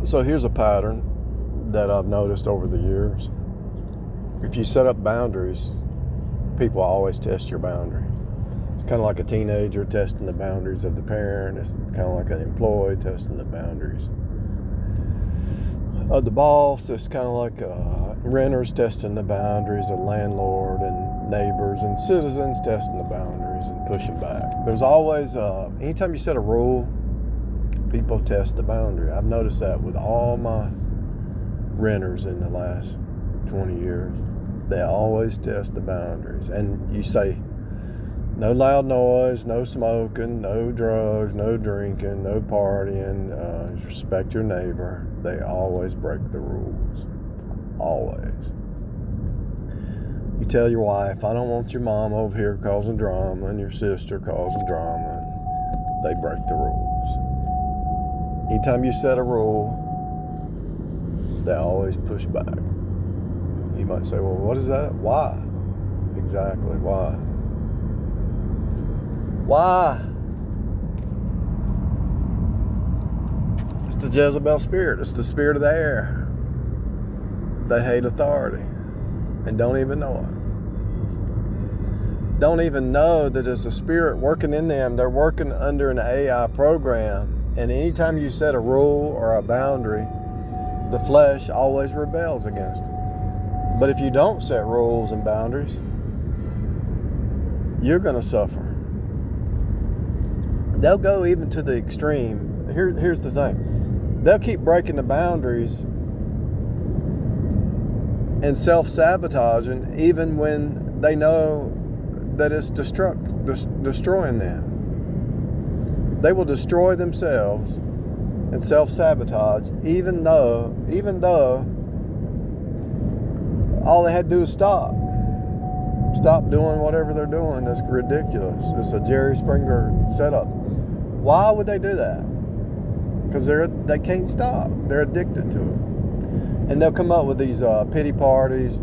So here's a pattern that I've noticed over the years. If you set up boundaries, people always test your boundary. It's kind of like a teenager testing the boundaries of the parent. It's kind of like an employee testing the boundaries of the boss. It's kind of like renters testing the boundaries of landlord and neighbors, and citizens testing the boundaries and pushing back. There's always, anytime you set a rule, people test the boundary. I've noticed that with all my renters in the last 20 years. They always test the boundaries. And you say, no loud noise, no smoking, no drugs, no drinking, no partying, respect your neighbor. They always break the rules. Always. You tell your wife, I don't want your mom over here causing drama, and your sister causing drama, and they break the rules. Anytime you set a rule, they always push back. You might say, well, what is that? Why? Exactly, why? Why? It's the Jezebel spirit. It's the spirit of the air. They hate authority and don't even know it. Don't even know that it's a spirit working in them. They're working under an AI program. And anytime you set a rule or a boundary, the flesh always rebels against it. But if you don't set rules and boundaries, you're going to suffer. They'll go even to the extreme. Here's the thing. They'll keep breaking the boundaries and self-sabotaging even when they know that it's destroying them. They will destroy themselves and self-sabotage even though all they had to do is stop doing whatever they're doing. That's ridiculous. It's a Jerry Springer setup. Why would they do that? Because they can't stop. They're addicted to it. And they'll come up with these pity parties,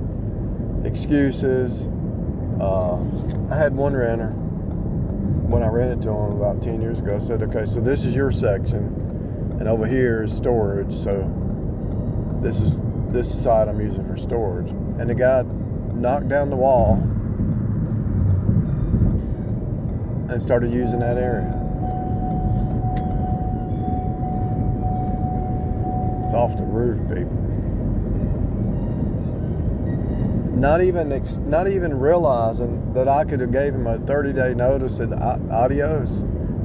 excuses. I had one renter, when I rented to him about 10 years ago, I said, okay, so this is your section, and over here is storage, so this side I'm using for storage. And the guy knocked down the wall and started using that area. It's off the roof, people. Not even realizing that I could have gave him a 30-day notice and adios.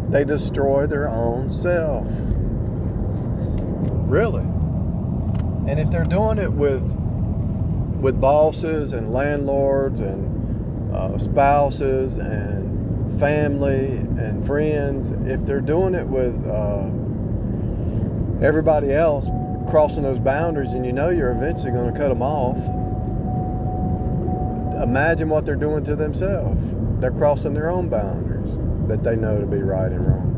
They destroy their own self. Really. And if they're doing it with bosses and landlords and spouses and family and friends, if they're doing it with everybody else, crossing those boundaries, and you know you're eventually going to cut them off, imagine what they're doing to themselves. They're crossing their own boundaries that they know to be right and wrong.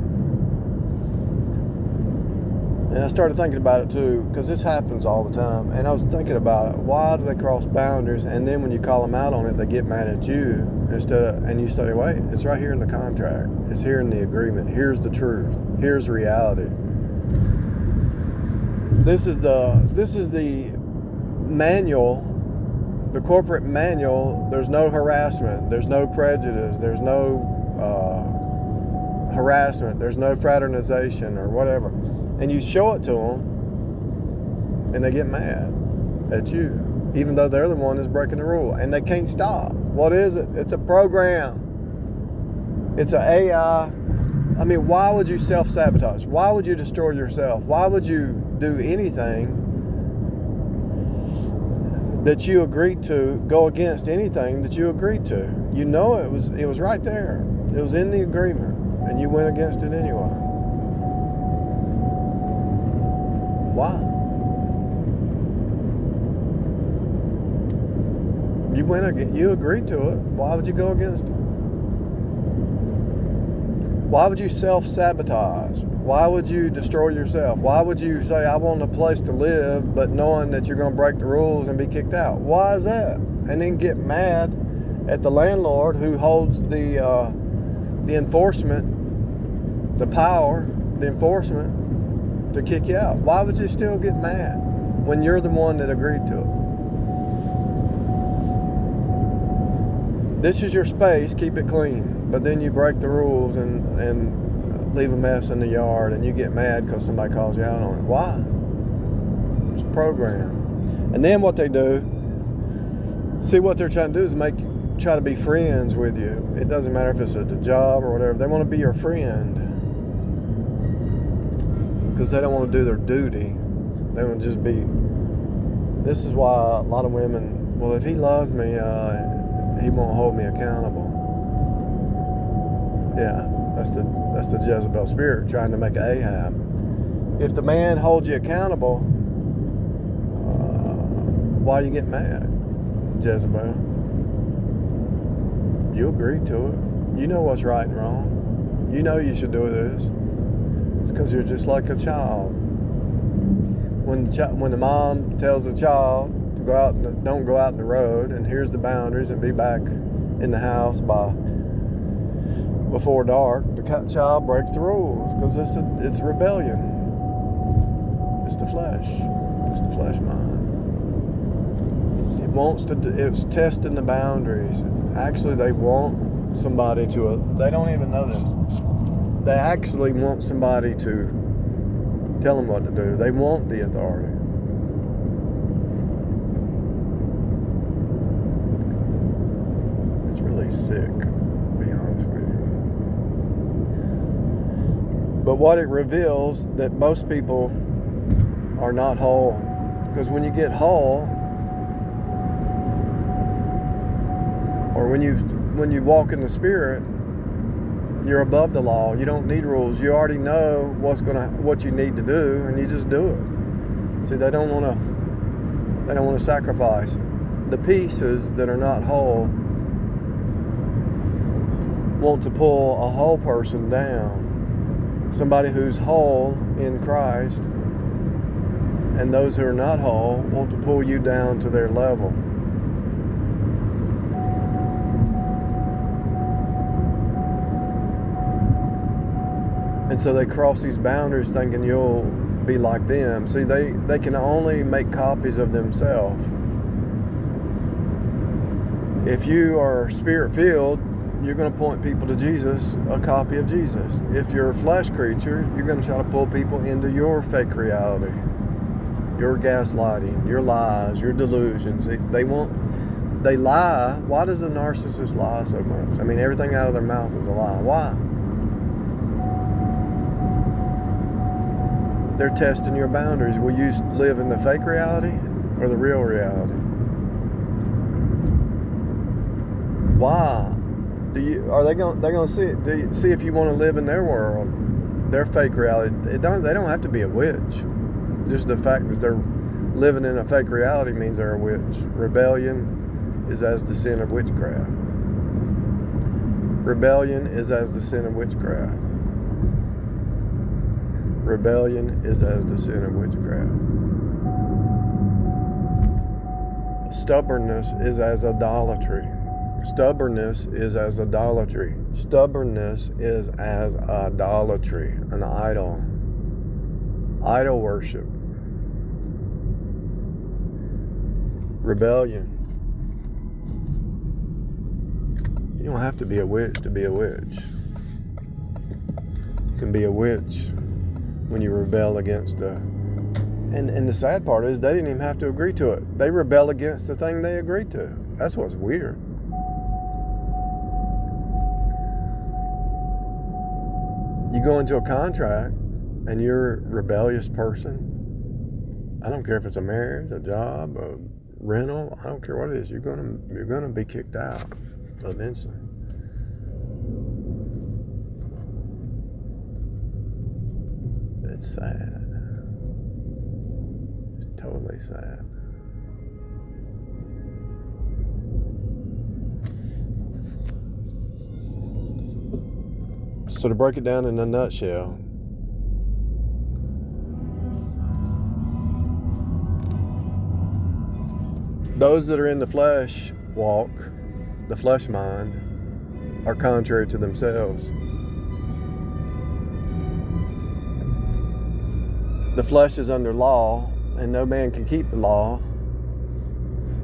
And I started thinking about it too, because this happens all the time. And I was thinking about it. Why do they cross boundaries? And then when you call them out on it, they get mad at you and you say, wait, it's right here in the contract. It's here in the agreement. Here's the truth. Here's reality. This is the manual, the corporate manual. There's no harassment. There's no prejudice. There's no harassment. There's no fraternization or whatever. And you show it to them, and they get mad at you, even though they're the one that's breaking the rule, and they can't stop. What is it? It's a program. It's an AI. I mean, why would you self-sabotage? Why would you destroy yourself? Why would you do anything that you agreed to, go against anything that you agreed to? You know it was right there. It was in the agreement, and you went against it anyway. Why? You agreed to it. Why would you go against it? Why would you self-sabotage? Why would you destroy yourself? Why would you say, I want a place to live, but knowing that you're going to break the rules and be kicked out? Why is that? And then get mad at the landlord who holds the enforcement, the power, the enforcement to kick you out. Why would you still get mad when you're the one that agreed to it? This is your space, keep it clean. But then you break the rules and leave a mess in the yard, and you get mad because somebody calls you out on it. Why? It's a program. And then what they do, see what they're trying to do is try to be friends with you. It doesn't matter if it's at the job or whatever. They want to be your friend because they don't want to do their duty. They want to just be. This is why a lot of women, well, if he loves me, he won't hold me accountable. Yeah, that's the Jezebel spirit trying to make Ahab. If the man holds you accountable, why you get mad, Jezebel? You agreed to it. You know what's right and wrong. You know you should do this. It's because you're just like a child. When the mom tells the child to go out, don't go out in the road, and here's the boundaries, and be back in the house before dark, the child breaks the rules because it's rebellion. It's the flesh. It's the flesh mind. It's testing the boundaries. Actually, they want somebody they don't even know this. They actually want somebody to tell them what to do. They want the authority. It's really sick, to be honest with you. But what it reveals, that most people are not whole. Because when you get whole, or when you walk in the Spirit, you're above the law. You don't need rules. You already know what you need to do, and you just do it. See, they don't want to sacrifice. The pieces that are not whole want to pull a whole person down. Somebody who's whole in Christ, and those who are not whole want to pull you down to their level. And so they cross these boundaries thinking you'll be like them. See, they can only make copies of themselves. If you are Spirit-filled, you're going to point people to Jesus, a copy of Jesus. If you're a flesh creature, you're going to try to pull people into your fake reality, your gaslighting, your lies, your delusions. They lie. Why does a narcissist lie so much? I mean, everything out of their mouth is a lie. Why? They're testing your boundaries. Will you live in the fake reality or the real reality? Why? They're going to see it? Do you see if you want to live in their world, their fake reality? They don't have to be a witch. Just the fact that they're living in a fake reality means they're a witch. Rebellion is as the sin of witchcraft. Rebellion is as the sin of witchcraft. Rebellion is as the sin of witchcraft. Stubbornness is as idolatry. Stubbornness is as idolatry. Stubbornness is as idolatry, an idol. Idol worship. Rebellion. You don't have to be a witch to be a witch. You can be a witch when you rebel against and the sad part is they didn't even have to agree to it. They rebel against the thing they agreed to. That's what's weird. You go into a contract and you're a rebellious person. I don't care if it's a marriage, a job, a rental. I don't care what it is. You're gonna be kicked out eventually. It's sad. It's totally sad. So to break it down in a nutshell, those that are in the flesh walk, the flesh mind, are contrary to themselves. the flesh is under law, and no man can keep the law.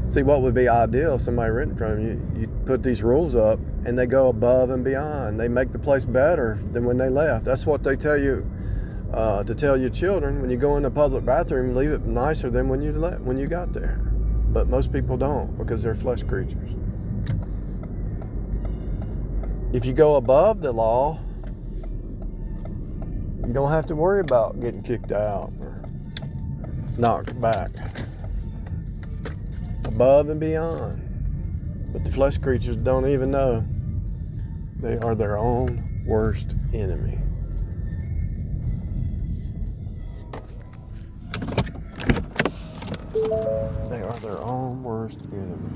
See, what would be ideal if somebody renting from you, you put these rules up, and they go above and beyond. They make the place better than when they left. That's what they tell you to tell your children when you go in the public bathroom. Leave it nicer than when you got there. But most people don't, because they're flesh creatures. If you go above the law, you don't have to worry about getting kicked out or knocked back. Above and beyond. But the flesh creatures don't even know they are their own worst enemy. They are their own worst enemy.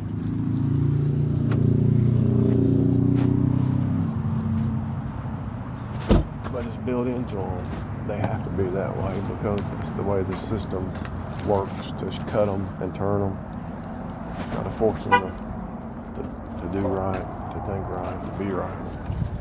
But it's built into them. They have to be that way because it's the way the system works, to cut them and turn them. Try to force them to do right, to think right, to be right.